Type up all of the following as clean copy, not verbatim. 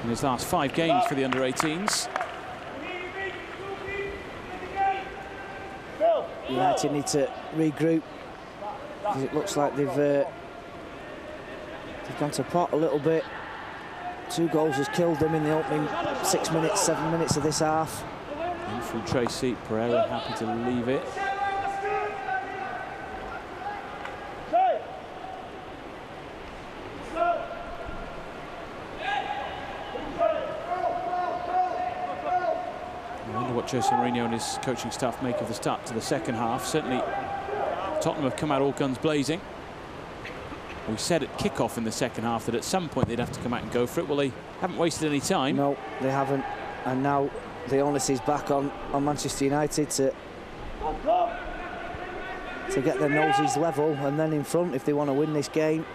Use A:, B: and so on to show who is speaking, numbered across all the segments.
A: in his last 5 games for the under-18s.
B: United need to regroup, because it looks like they've gone to pot a little bit. 2 goals has killed them in the opening 6 minutes, 7 minutes of this half.
A: In from Tracy, Pereira happy to leave it. I wonder what Jose Mourinho and his coaching staff make of the start to the second half. Certainly Tottenham have come out all guns blazing. We said at kick-off in the second half that at some point they'd have to come out and go for it. Well, they haven't wasted any time.
B: No, they haven't. And now the onus is back on Manchester United to get their noses level and then in front if they want to win this game.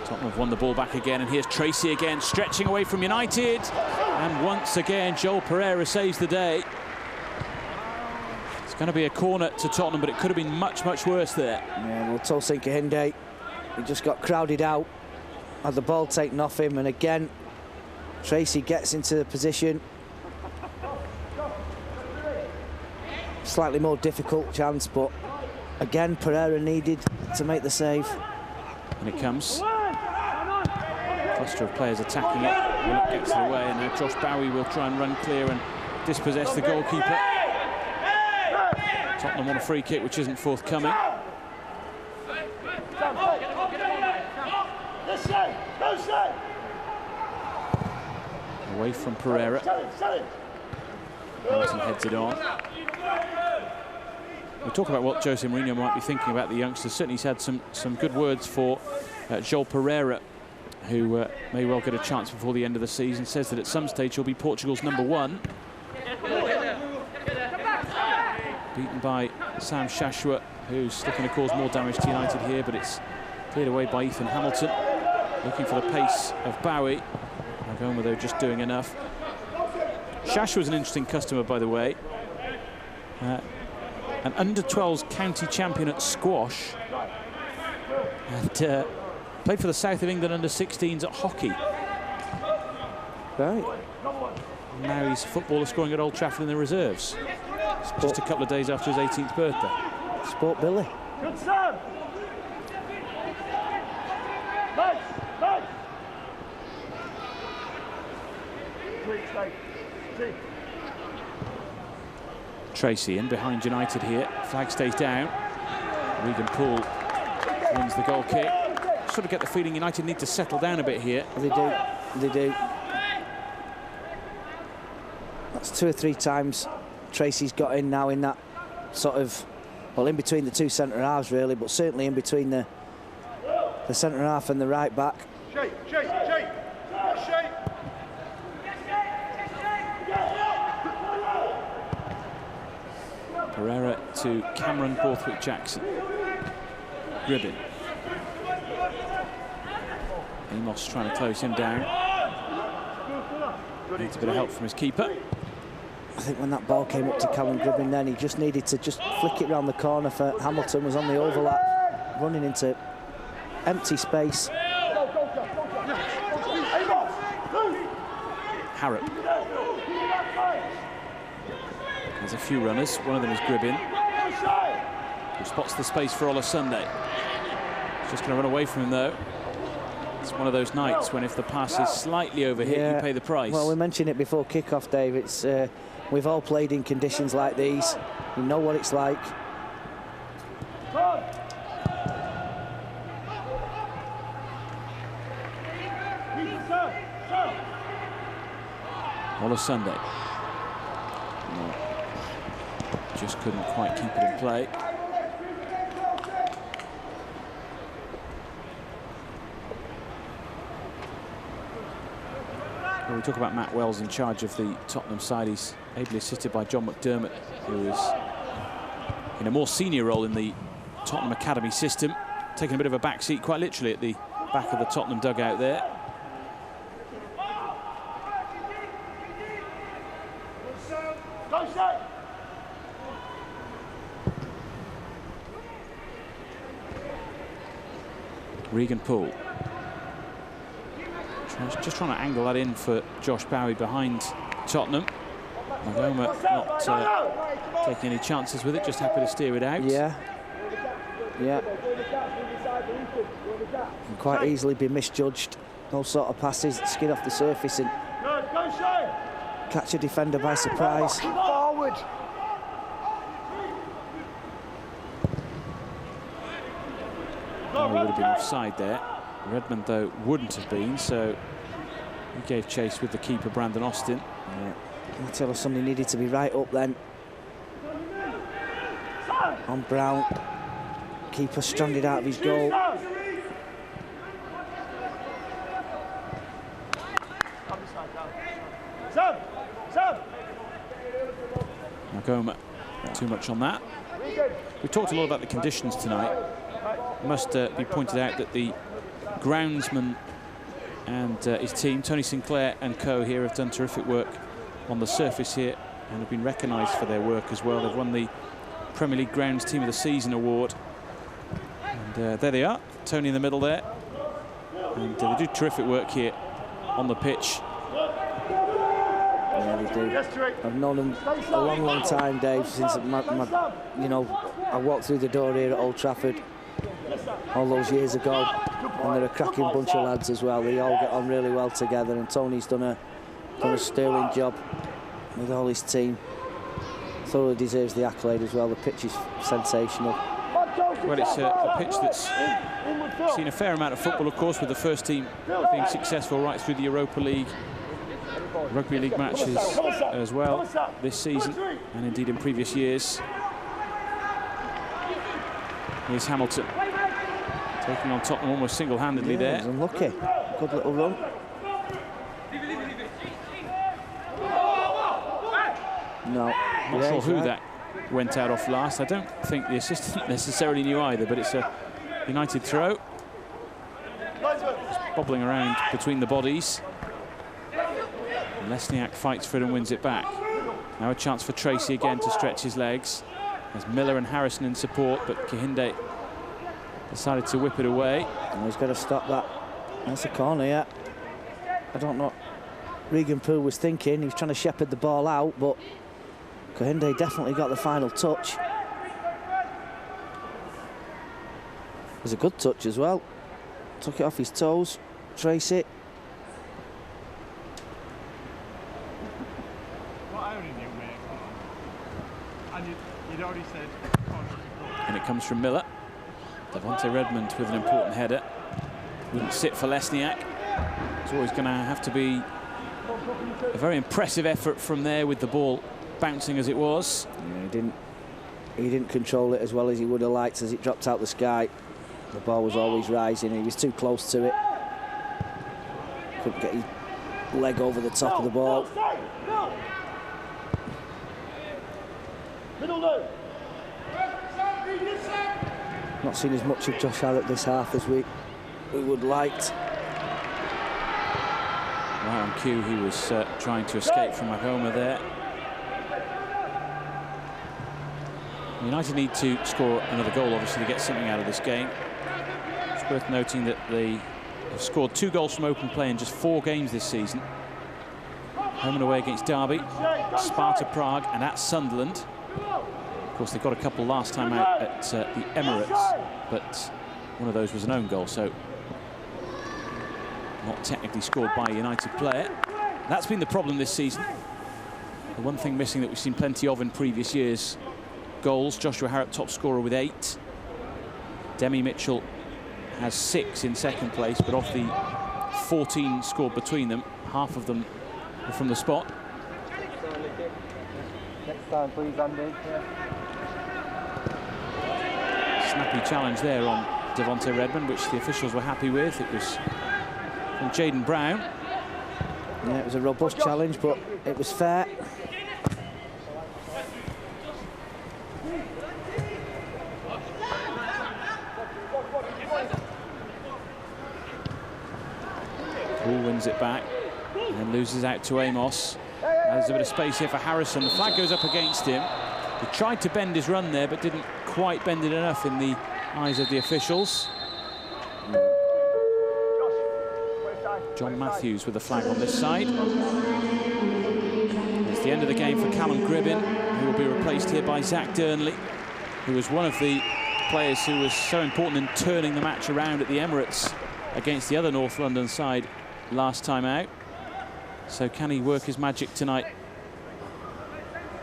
A: Tottenham have won the ball back again, and here's Tracy again, stretching away from United. And once again, Joel Pereira saves the day. It's going to be a corner to Tottenham, but it could have been much, much worse there.
B: Yeah, well, Tosin Kahinde, he just got crowded out, had the ball taken off him, and again, Tracy gets into the position. Slightly more difficult chance, but again, Pereira needed to make the save.
A: And it comes. Cluster of players attacking it. Willock gets it away, and now Josh Bowie will try and run clear and dispossess the goalkeeper. Tottenham want a free kick, which isn't forthcoming. Away from Pereira. Hamilton heads it on. We talk about what Jose Mourinho might be thinking about the youngsters. Certainly he's had some good words for Joel Pereira, who may well get a chance before the end of the season. Says that at some stage he'll be Portugal's #1. Beaten by Sam Shashua, who's looking to cause more damage to United here, but it's cleared away by Ethan Hamilton. Looking for the pace of Bowie. Now going with they're just doing enough. Shashua's an interesting customer, by the way. An under-12s county champion at squash. And played for the South of England under-16s at hockey.
B: Right.
A: Now he's a footballer scoring at Old Trafford in the reserves. Just a couple of days after his 18th birthday.
B: Sport Billy.
C: Good Sam. Nice, nice.
A: Tracy in behind United here. Flag stays down. Regan Poole wins the goal kick. Sort of get the feeling United need to settle down a bit here.
B: They do. They do. That's 2 or 3 times Tracy's got in now in that sort of, well, in between the 2 centre halves really, but certainly in between the centre half and the right back.
C: Shake, shake, shake, shake.
A: Pereira to Cameron Borthwick-Jackson. Gribbin. Amos trying to close him down. Needs a bit of help from his keeper.
B: I think when that ball came up to Callum Gribbin then, he just needed to just flick it round the corner for Hamilton, was on the overlap, running into empty space.
A: Harrop. There's a few runners, one of them is Gribbin, who spots the space for Ola Sunday. He's just going to run away from him though. It's one of those nights when if the pass is slightly overhit, you pay the price.
B: Well, we mentioned it before kick-off, Dave. It's we've all played in conditions like these. We know what it's like.
A: Ola Sunday. No. Just couldn't quite keep it in play. Well, we talk about Matt Wells in charge of the Tottenham side. He's ably assisted by John McDermott, who is in a more senior role in the Tottenham Academy system, taking a bit of a back seat, quite literally, at the back of the Tottenham dugout there. Regan Poole. Just trying to angle that in for Josh Bowie behind Tottenham. Magoma not taking any chances with it, just happy to steer it out.
B: Yeah. Yeah. Can quite easily be misjudged. Those sort of passes that skid off the surface and catch a defender by surprise.
C: Forward.
A: Oh, he would have been offside there. Redmond, though, wouldn't have been, so he gave chase with the keeper, Brandon Austin.
B: Yeah. I'll tell us somebody needed to be right up then. On Brown. Keeper stranded out of his goal.
A: Magoma, too much on that. We talked a lot about the conditions tonight. It must be pointed out that the groundsman and his team, Tony Sinclair and co here, have done terrific work on the surface here and have been recognised for their work as well. They've won the Premier League Grounds Team of the Season award. And there they are, Tony in the middle there. And they do terrific work here on the pitch.
B: Yeah, they do. I've known them a long, long time, Dave, since you know, I walked through the door here at Old Trafford all those years ago, and they're a cracking bunch of lads as well. They all get on really well together, and Tony's done a sterling job with all his team. Thoroughly deserves the accolade as well. The pitch is sensational.
A: Well, it's a pitch that's seen a fair amount of football, of course, with the first team being successful right through the Europa League, Rugby League matches as well this season, and indeed in previous years. Here's Hamilton taking on Tottenham almost single-handedly there.
B: Unlucky. Good little run. No.
A: Not sure who that went out off last. I don't think the assistant necessarily knew either, but it's a United throw. Just bobbling around between the bodies. And Lesniak fights for it and wins it back. Now a chance for Tracy again to stretch his legs. There's Miller and Harrison in support, but Kahinde decided to whip it away.
B: And he's got to stop that. That's a corner, yeah. I don't know what Regan Poole was thinking. He was trying to shepherd the ball out, but Kahinde definitely got the final touch. It was a good touch as well. Took it off his toes. Tracy.
A: And it comes from Miller. Devontae Redmond with an important header. Wouldn't sit for Lesniak. It's always going to have to be a very impressive effort from there with the ball bouncing as it was.
B: Yeah, he didn't control it as well as he would have liked as it dropped out the sky. The ball was always rising. He was too close to it. Couldn't get his leg over the top of the ball. Not seen as much of Josh Harrop this half as we would liked.
A: Right on cue, he was trying to escape from Magoma there. United need to score another goal, obviously, to get something out of this game. It's worth noting that they have scored 2 goals from open play in just 4 games this season. Home and away against Derby, Sparta Prague and at Sunderland. Of course, they got a couple last time out at the Emirates, but one of those was an own goal, so not technically scored by a United player. That's been the problem this season. The one thing missing that we've seen plenty of in previous years. Goals. Joshua Harrop top scorer with 8. Demi Mitchell has 6 in second place, but of the 14 scored between them, half of them are from the spot.
C: Next time, please, Andy.
A: Snappy challenge there on Devontae Redmond, which the officials were happy with. It was from Jaden Brown.
B: Yeah, it was a robust challenge, but it was fair.
A: Poole wins it back and then loses out to Amos. There's a bit of space here for Harrison. The flag goes up against him. He tried to bend his run there, but didn't quite bend it enough in the eyes of the officials. John Matthews with the flag on this side. It's the end of the game for Callum Gribbin, who will be replaced here by Zach Durnley, who was one of the players who was so important in turning the match around at the Emirates against the other North London side last time out. So can he work his magic tonight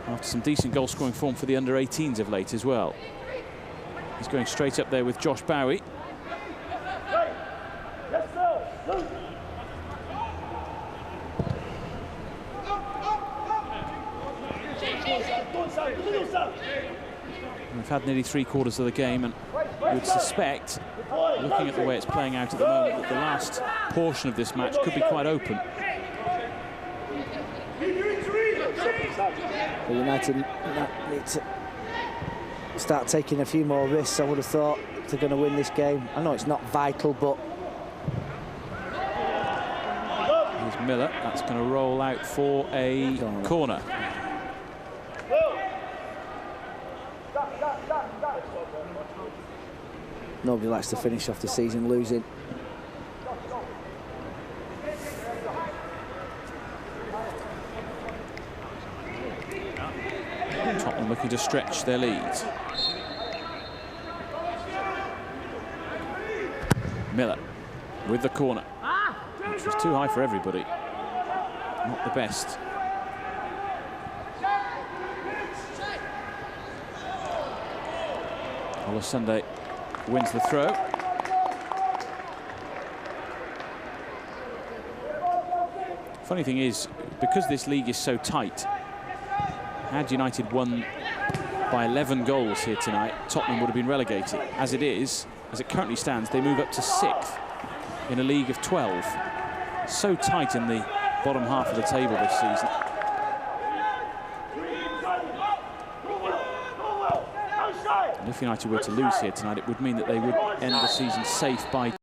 A: after some decent goal-scoring form for the under-18s of late as well? He's going straight up there with Josh Bowie. We've had nearly 3/4 of the game, and you would suspect, looking at the way it's playing out at the moment, that the last portion of this match could be quite open.
B: But United need to start taking a few more risks, I would have thought, if they're going to win this game. I know it's not vital, but...
A: Here's Miller. That's going to roll out for a corner.
B: Nobody likes to finish off the season losing.
A: Tottenham looking to stretch their lead. Miller with the corner, which was too high for everybody. Not the best. Sunday wins the throw. Funny thing is, because this league is so tight, had United won by 11 goals here tonight, Tottenham would have been relegated. As it is, as it currently stands, they move up to 6th in a league of 12. So tight in the bottom half of the table this season. And if United were to lose here tonight, it would mean that they would end the season safe by